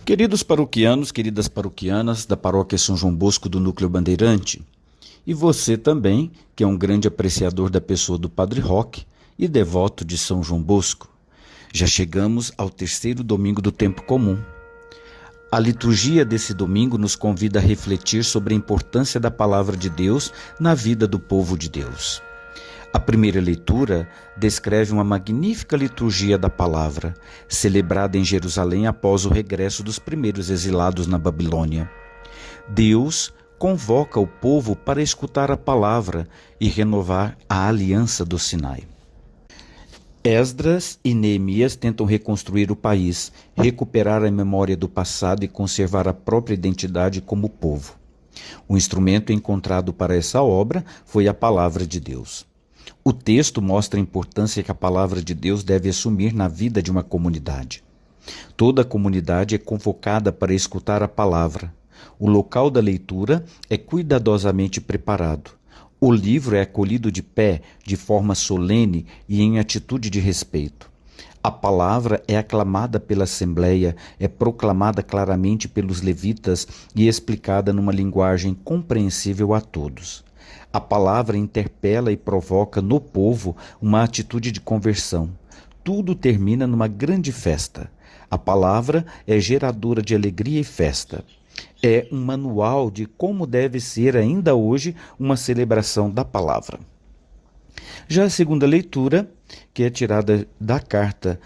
Queridos paroquianos, queridas paroquianas da Paróquia São João Bosco do Núcleo Bandeirante, e você também, que é um grande apreciador da pessoa do Padre Roque e devoto de São João Bosco, já chegamos ao terceiro domingo do tempo comum. A liturgia desse domingo nos convida a refletir sobre a importância da palavra de Deus na vida do povo de Deus. A primeira leitura descreve uma magnífica liturgia da palavra, celebrada em Jerusalém após o regresso dos primeiros exilados na Babilônia. Deus convoca o povo para escutar a palavra e renovar a aliança do Sinai. Esdras e Neemias tentam reconstruir o país, recuperar a memória do passado e conservar a própria identidade como povo. O instrumento encontrado para essa obra foi a palavra de Deus. O texto mostra a importância que a palavra de Deus deve assumir na vida de uma comunidade. Toda a comunidade é convocada para escutar a palavra. O local da leitura é cuidadosamente preparado. O livro é acolhido de pé, de forma solene e em atitude de respeito. A palavra é aclamada pela Assembleia, é proclamada claramente pelos levitas e explicada numa linguagem compreensível a todos. A palavra interpela e provoca no povo uma atitude de conversão. Tudo termina numa grande festa. A palavra é geradora de alegria e festa. É um manual de como deve ser ainda hoje uma celebração da palavra. Já a segunda leitura, que é tirada da carta,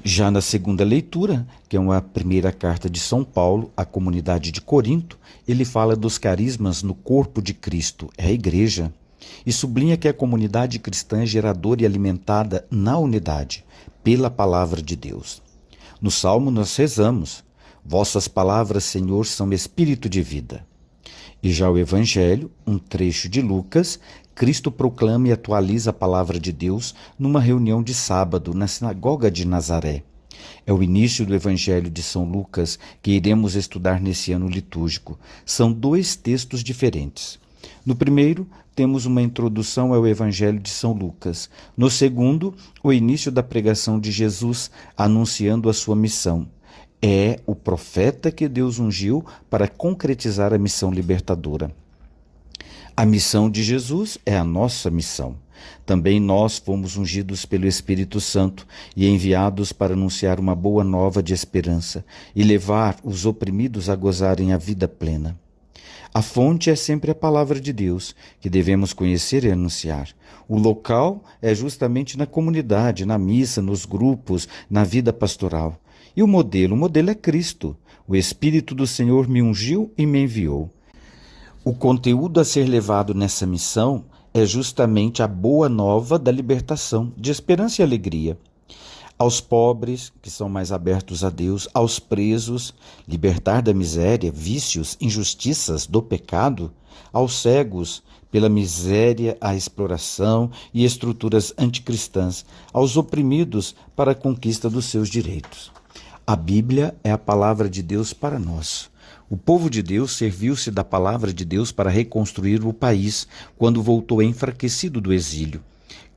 já na segunda leitura, que é uma primeira carta de São Paulo à comunidade de Corinto, ele fala dos carismas no corpo de Cristo, é a igreja, e sublinha que a comunidade cristã é geradora e alimentada na unidade, pela palavra de Deus. No Salmo nós rezamos: vossas palavras, Senhor, são espírito de vida. E já o Evangelho, um trecho de Lucas, Cristo proclama e atualiza a palavra de Deus numa reunião de sábado na sinagoga de Nazaré. É o início do Evangelho de São Lucas que iremos estudar nesse ano litúrgico. São dois textos diferentes. No primeiro, temos uma introdução ao Evangelho de São Lucas. No segundo, o início da pregação de Jesus, anunciando a sua missão. É o profeta que Deus ungiu para concretizar a missão libertadora. A missão de Jesus é a nossa missão. Também nós fomos ungidos pelo Espírito Santo e enviados para anunciar uma boa nova de esperança e levar os oprimidos a gozarem a vida plena. A fonte é sempre a palavra de Deus, que devemos conhecer e anunciar. O local é justamente na comunidade, na missa, nos grupos, na vida pastoral. E o modelo? O modelo é Cristo. O Espírito do Senhor me ungiu e me enviou. O conteúdo a ser levado nessa missão é justamente a boa nova da libertação, de esperança e alegria. Aos pobres, que são mais abertos a Deus, aos presos, libertar da miséria, vícios, injustiças, do pecado, aos cegos, pela miséria, a exploração e estruturas anticristãs, aos oprimidos, para a conquista dos seus direitos. A Bíblia é a palavra de Deus para nós. O povo de Deus serviu-se da palavra de Deus para reconstruir o país quando voltou enfraquecido do exílio.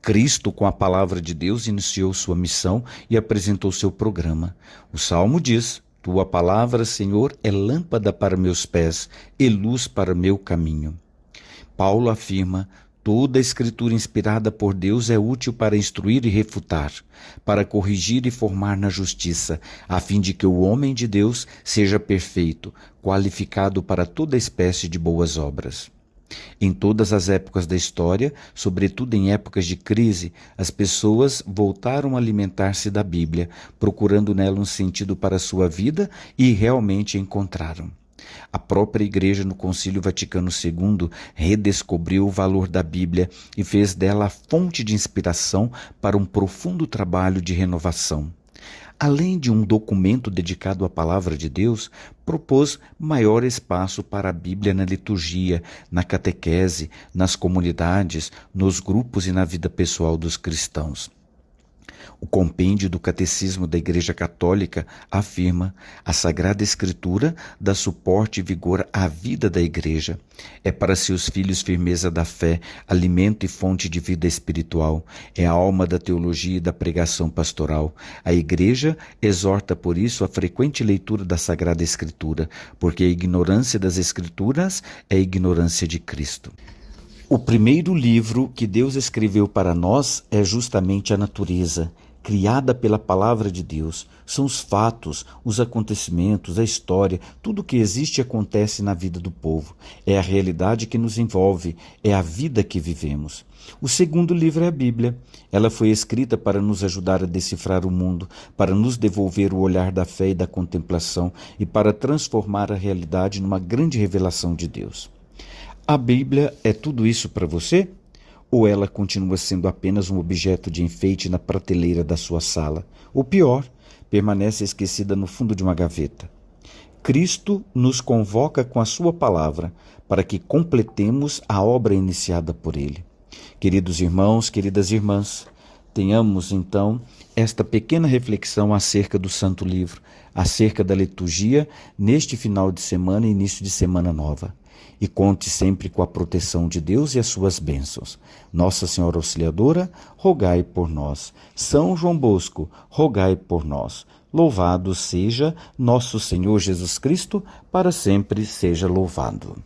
Cristo, com a palavra de Deus, iniciou sua missão e apresentou seu programa. O Salmo diz: tua palavra, Senhor, é lâmpada para meus pés e luz para meu caminho. Paulo afirma: toda a escritura inspirada por Deus é útil para instruir e refutar, para corrigir e formar na justiça, a fim de que o homem de Deus seja perfeito, qualificado para toda espécie de boas obras. Em todas as épocas da história, sobretudo em épocas de crise, as pessoas voltaram a alimentar-se da Bíblia, procurando nela um sentido para a sua vida e realmente encontraram. A própria Igreja no Concílio Vaticano II redescobriu o valor da Bíblia e fez dela a fonte de inspiração para um profundo trabalho de renovação. Além de um documento dedicado à palavra de Deus, propôs maior espaço para a Bíblia na liturgia, na catequese, nas comunidades, nos grupos e na vida pessoal dos cristãos. O compêndio do Catecismo da Igreja Católica afirma: a Sagrada Escritura dá suporte e vigor à vida da Igreja. É para seus filhos firmeza da fé, alimento e fonte de vida espiritual. É a alma da teologia e da pregação pastoral. A Igreja exorta por isso a frequente leitura da Sagrada Escritura, porque a ignorância das Escrituras é a ignorância de Cristo. O primeiro livro que Deus escreveu para nós é justamente a natureza, criada pela palavra de Deus. São os fatos, os acontecimentos, a história, tudo que existe e acontece na vida do povo. É a realidade que nos envolve, é a vida que vivemos. O segundo livro é a Bíblia. Ela foi escrita para nos ajudar a decifrar o mundo, para nos devolver o olhar da fé e da contemplação e para transformar a realidade numa grande revelação de Deus. A Bíblia é tudo isso para você? Ou ela continua sendo apenas um objeto de enfeite na prateleira da sua sala? Ou pior, permanece esquecida no fundo de uma gaveta? Cristo nos convoca com a sua palavra para que completemos a obra iniciada por ele. Queridos irmãos, queridas irmãs, tenhamos então esta pequena reflexão acerca do Santo Livro, acerca da liturgia neste final de semana e início de semana nova. E conte sempre com a proteção de Deus e as suas bênçãos. Nossa Senhora Auxiliadora, rogai por nós. São João Bosco, rogai por nós. Louvado seja nosso Senhor Jesus Cristo, para sempre seja louvado.